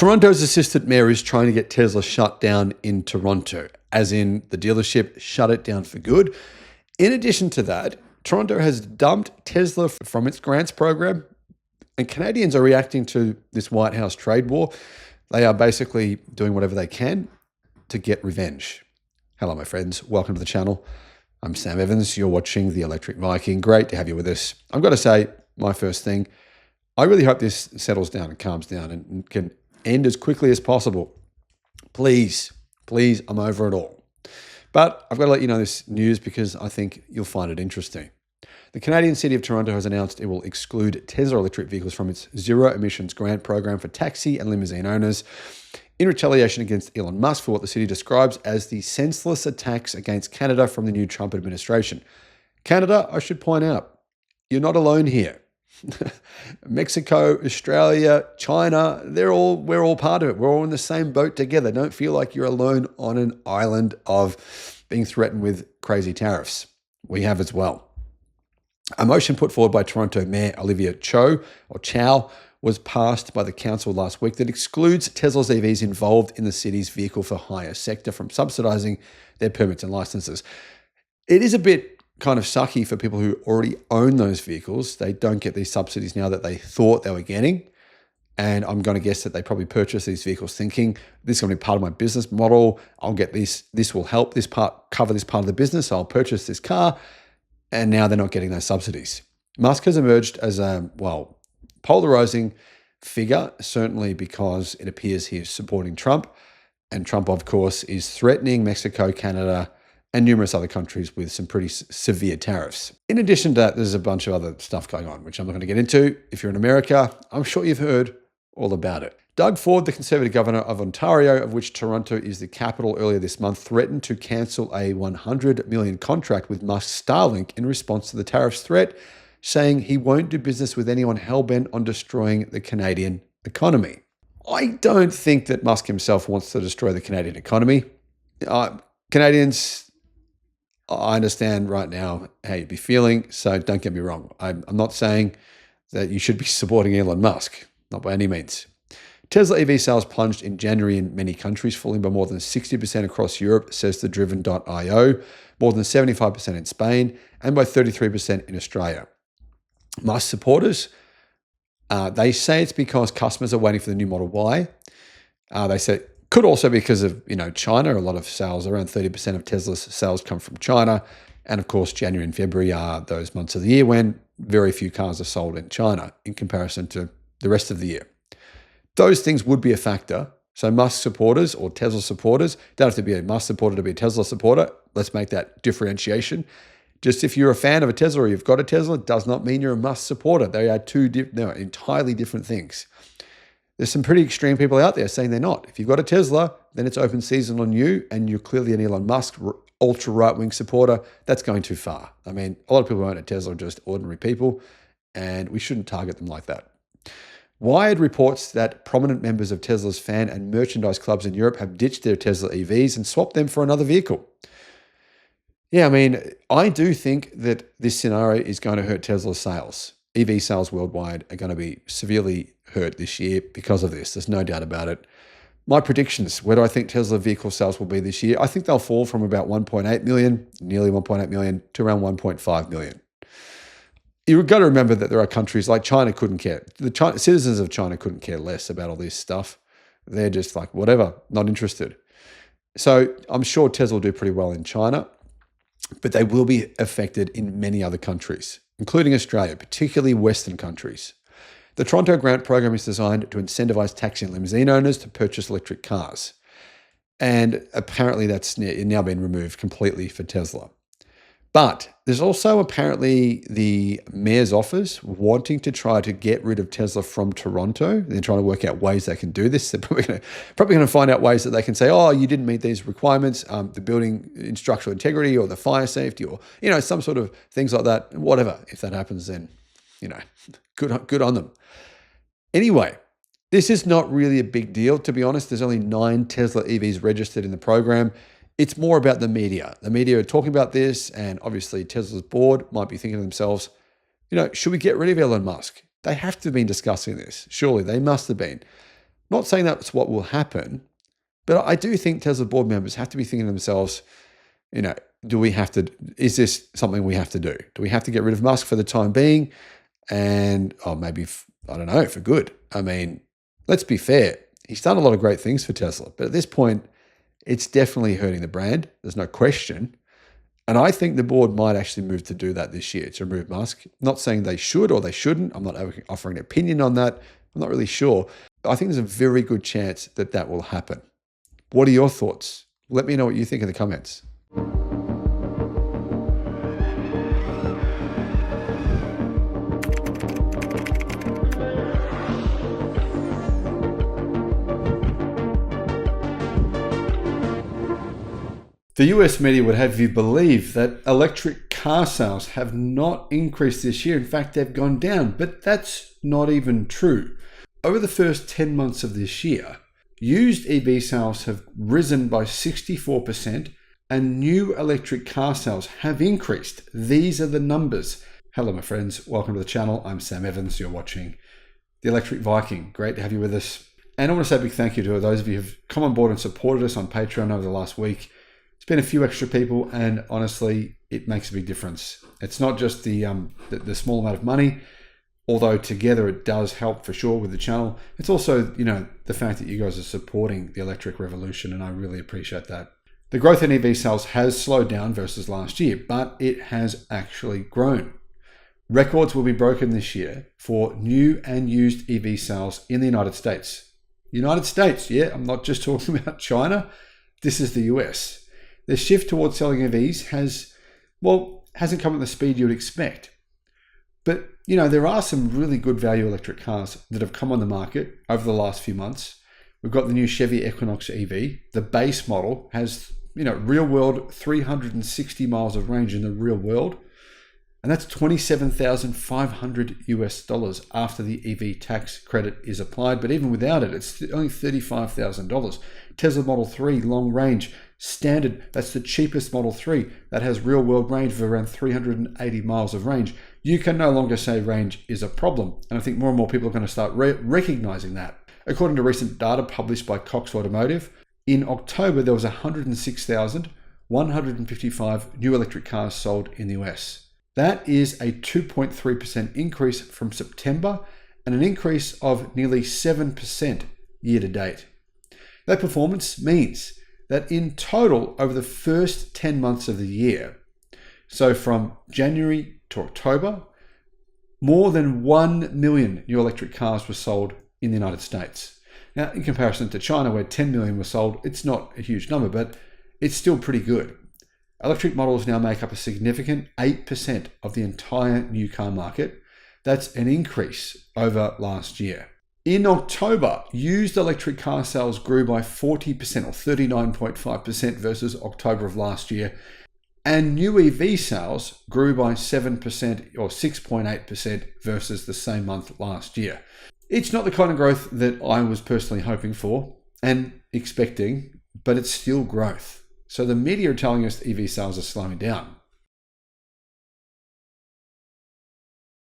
Toronto's assistant mayor is trying to get Tesla shut down in Toronto, as in the dealership shut it down for good. In addition to that, Toronto has dumped Tesla from its grants program, and Canadians are reacting to this White House trade war. They are basically doing whatever they can to get revenge. Hello, my friends. Welcome to the channel. I'm Sam Evans. You're watching the Electric Viking. Great to have you with us. I've got to say, my first thing, I really hope this settles down and calms down and can end as quickly as possible. Please, I'm over it all. But I've got to let you know this news because I think you'll find it interesting. The Canadian city of Toronto has announced it will exclude Tesla electric vehicles from its zero emissions grant program for taxi and limousine owners in retaliation against Elon Musk for what the city describes as the senseless attacks against Canada from the new Trump administration. Canada, I should point out, you're not alone here. Mexico, Australia, China, we're all part of it. We're all in the same boat together. Don't feel like you're alone on an island of being threatened with crazy tariffs. We have as well. A motion put forward by Toronto Mayor Olivia Chow was passed by the council last week that excludes Tesla's EVs involved in the city's vehicle for hire sector from subsidizing their permits and licenses. It is a bit kind of sucky for people who already own those vehicles. They don't get these subsidies now that they thought they were getting. And I'm going to guess that they probably purchased these vehicles thinking, this is going to be part of my business model. I'll get this will help this part, cover this part of the business. I'll purchase this car. And now they're not getting those subsidies. Musk has emerged as a, polarizing figure, certainly because it appears he is supporting Trump. And Trump, of course, is threatening Mexico, Canada, and numerous other countries with some pretty severe tariffs. In addition to that, there's a bunch of other stuff going on, which I'm not going to get into. If you're in America, I'm sure you've heard all about it. Doug Ford, the Conservative governor of Ontario, of which Toronto is the capital, earlier this month threatened to cancel a $100 million contract with Musk's Starlink in response to the tariffs threat, saying he won't do business with anyone hell-bent on destroying the Canadian economy. I don't think that Musk himself wants to destroy the Canadian economy. Canadians, I understand right now how you'd be feeling, so don't get me wrong. I'm not saying that you should be supporting Elon Musk, not by any means. Tesla EV sales plunged in January in many countries, falling by more than 60% across Europe, says the Driven.io, more than 75% in Spain, and by 33% in Australia. Musk supporters, they say it's because customers are waiting for the new Model Y. They say could also be because of China. A lot of sales, around 30% of Tesla's sales come from China. And of course, January and February are those months of the year when very few cars are sold in China in comparison to the rest of the year. Those things would be a factor. So Musk supporters or Tesla supporters, don't have to be a Musk supporter to be a Tesla supporter. Let's make that differentiation. Just if you're a fan of a Tesla or you've got a Tesla, does not mean you're a Musk supporter. They are entirely different things. There's some pretty extreme people out there saying they're not. If you've got a Tesla, then it's open season on you and you're clearly an Elon Musk ultra right-wing supporter. That's going too far. I mean, a lot of people who own a Tesla are just ordinary people and we shouldn't target them like that. Wired reports that prominent members of Tesla's fan and merchandise clubs in Europe have ditched their Tesla EVs and swapped them for another vehicle. Yeah, I mean, I do think that this scenario is going to hurt Tesla's sales. EV sales worldwide are going to be severely hurt this year because of this. There's no doubt about it. My predictions, where do I think Tesla vehicle sales will be this year? I think they'll fall from about 1.8 million, nearly 1.8 million, to around 1.5 million. You've got to remember that there are countries like China couldn't care. Citizens of China couldn't care less about all this stuff. They're just like, whatever, not interested. So I'm sure Tesla will do pretty well in China, but they will be affected in many other countries, including Australia, particularly Western countries. The Toronto grant program is designed to incentivize taxi and limousine owners to purchase electric cars. And apparently that's now been removed completely for Tesla. But there's also apparently the mayor's office wanting to try to get rid of Tesla from Toronto. They're trying to work out ways they can do this. They're probably going to find out ways that they can say, oh, you didn't meet these requirements, the building in structural integrity or the fire safety or, some sort of things like that. Whatever. If that happens, then, good on them. Anyway, this is not really a big deal, to be honest. There's only 9 Tesla EVs registered in the program. It's more about the media. The media are talking about this, and obviously Tesla's board might be thinking to themselves, should we get rid of Elon Musk? They have to have been discussing this. Surely they must have been. Not saying that's what will happen, but I do think Tesla board members have to be thinking to themselves, is this something we have to do? Do we have to get rid of Musk for the time being? And maybe, I don't know, for good. I mean, let's be fair. He's done a lot of great things for Tesla, but at this point, it's definitely hurting the brand. There's no question. And I think the board might actually move to do that this year, to remove Musk. Not saying they should or they shouldn't. I'm not offering an opinion on that. I'm not really sure. But I think there's a very good chance that that will happen. What are your thoughts? Let me know what you think in the comments. The US media would have you believe that electric car sales have not increased this year. In fact, they've gone down, but that's not even true. Over the first 10 months of this year, used EV sales have risen by 64% and new electric car sales have increased. These are the numbers. Hello, my friends. Welcome to the channel. I'm Sam Evans. You're watching the Electric Viking. Great to have you with us. And I want to say a big thank you to those of you who've come on board and supported us on Patreon over the last week. It's been a few extra people, and honestly, it makes a big difference. It's not just the small amount of money, although together it does help for sure with the channel. It's also, the fact that you guys are supporting the electric revolution, and I really appreciate that. The growth in EV sales has slowed down versus last year, but it has actually grown. Records will be broken this year for new and used EV sales in the United States. United States, yeah, I'm not just talking about China. This is the US. The shift towards selling EVs hasn't come at the speed you would expect. But, there are some really good value electric cars that have come on the market over the last few months. We've got the new Chevy Equinox EV. The base model has, real world 360 miles of range in the real world. And that's $27,500 US after the EV tax credit is applied. But even without it, it's only $35,000. Tesla Model 3 long range standard, that's the cheapest Model 3 that has real world range of around 380 miles of range. You can no longer say range is a problem. And I think more and more people are going to start recognizing that. According to recent data published by Cox Automotive, in October, there was 106,155 new electric cars sold in the US. That is a 2.3% increase from September and an increase of nearly 7% year to date. That performance means that in total, over the first 10 months of the year, so from January to October, more than 1 million new electric cars were sold in the United States. Now, in comparison to China, where 10 million were sold, it's not a huge number, but it's still pretty good. Electric models now make up a significant 8% of the entire new car market. That's an increase over last year. In October, used electric car sales grew by 40% or 39.5% versus October of last year. And new EV sales grew by 7% or 6.8% versus the same month last year. It's not the kind of growth that I was personally hoping for and expecting, but it's still growth. So the media are telling us EV sales are slowing down.